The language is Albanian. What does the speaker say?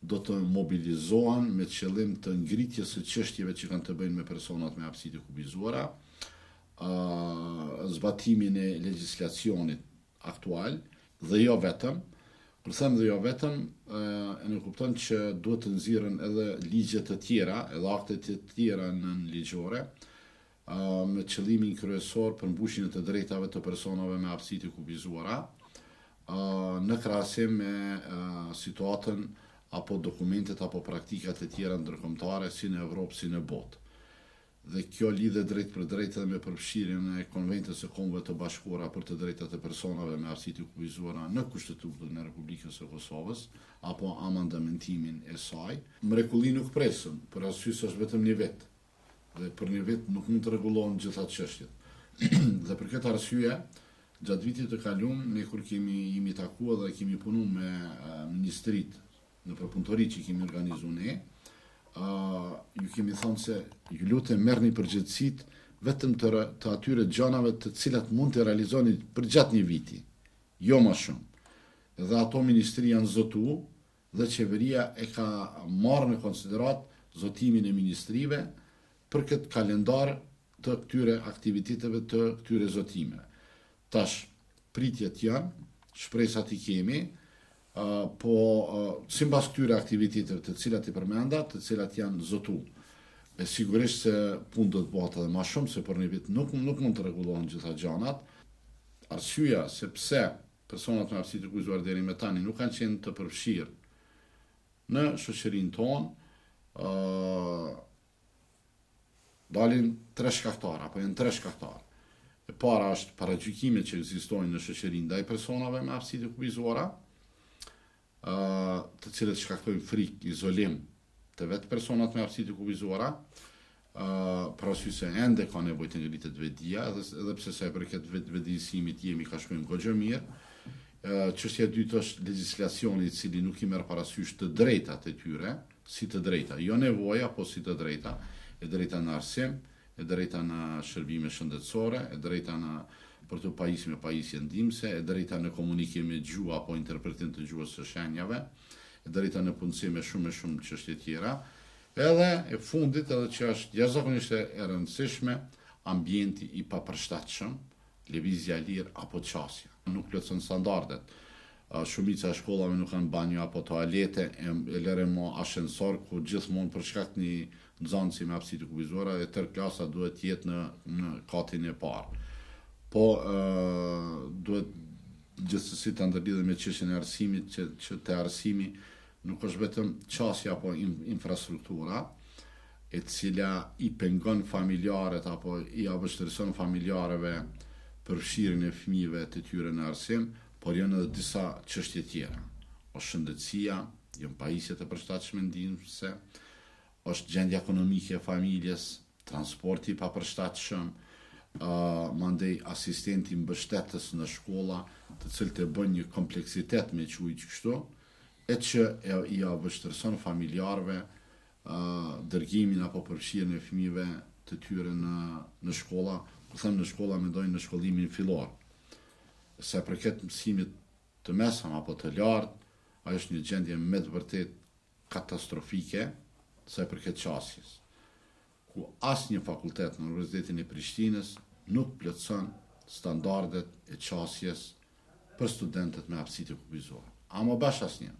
do të mobilizohen me qëllim të ngritjes së çështjeve që kanë të bëjnë me personat me hapësi të kufizuara, zbatimin e legjislacionit aktual dhe jo vetëm. Kur them dhe jo vetëm, e në kupton që duhet të nxirren edhe ligje të tjera, edhe akte të tjera nënligjore, me qëllimin kryesor për mbushjen e të drejtave të personave me hapësi të kufizuara, në krahasim me situatën apo dokumentet apo praktikat e tjera ndërkombëtare si në Evropë si në botë. Dhe kjo lidhet drejt për drejt edhe me përfshirjen e Konventës së Kombëve të Bashkuara për të drejtat e personave me hapësi të kufizuara në Kushtetutën e Republikës së Kosovës apo amandamentimin e saj. Mrekulli nuk presën, për arsye se është vetëm një vit. Dhe për një vit nuk mund të rregullohen gjitha çështjet. Dhe për këtë arsye, gjatë vitit të kaluar, ne kur jemi takuar dhe kemi punuar me ministritë në përpunëtori që kemi organizuar ne, ju kemi thonë se ju lutem merrni përgjegjësitë vetëm të atyre gjanave të cilat mund të realizoni për gjatë një viti, jo më shumë. Dhe ato ministri janë zotuar dhe qeveria e ka marrë në konsiderat zotimin e ministrive për këtë kalendar të këtyre aktiviteteve të këtyre zotimeve. Tash, pritjet janë, shpresat i kemi, po sipas këtyre aktiviteteve të cilat i përmenda, të cilat janë zotuar. E sigurisht se punë do të bëhet edhe më shumë, se për një vit nuk mund të rregullohen gjitha gjanat. Arsyeja se pse personat me hapësi të kufizuar deri më tani nuk kanë qenë të përfshirë në shoqërinë tonë, dalin 3 shkaktar, apo janë 3 shkaktar. E para është paragjykimet që ekzistojnë në shoqërinë ndaj personave me hapësi të kufizuara, të cilët shkaktojnë frikë, izolim të vetë personat me hapësi të kufizuara, për arsye se ende ka nevojë të ngritet vetdia, edhe pse sa i përket vetëdijësimit jemi ka shkojmë goxha mirë. Çështja e dytë është legjislacioni i cili nuk i merr parasysh të drejtat e tyre, si të drejta, jo nevoja, po si të drejta, e drejta në arsim, e drejta në shërbime shëndetësore, e drejta në për të pajisje me pajisje ndihmëse, e drejta në komunikim me gjuhë apo interpretim të gjuhës së shenjave, e drejta në punësim me shumë çështje tjera, edhe e fundit edhe që është jashtëzakonisht e rëndësishme, ambienti i papërshtatshëm, lëvizja e lirë apo qasja. Nuk plotëson standardet. Shumica e shkollave nuk kanë banjo apo toalete, e lëre mo ashensor ku gjithmonë për shkak të një nxënësi me hapësi të kufizuara e tërë klasa duhet jetë në katin e parë. Po duhet gjithsesi të ndërlidhet me çështjen e arsimit, që te arsimi nuk është vetëm qasja apo infrastruktura, e cila i pengon familjarët apo i avështërson familjarëve përfshirjen e fëmijëve të tyre në arsim, por janë edhe disa çështje tjera. Është shëndetësia, janë pajisjet e përshtatshme ndihmëse, është gjendja ekonomike e familjes, transporti i papërshtatshëm, mandej asistenti mbështetës në shkolla, të cilët e bën një kompleksitet me quajtur kështu, e që i avështërson familjarëve dërgimin apo përfshirjen e fëmijëve të tyre në shkolla, ku them në shkolla mendojnë në shkollimin fillor. Sa përket mësimit të mesëm apo të lartë, ajo është një gjendje me të vërtet katastrofike sa përket qasjes, ku asnjë fakultet në Universitetin e Prishtinës nuk plotëson standardet e qasjes për studentët me hapësi të kufizuara. Ama bash asnjë.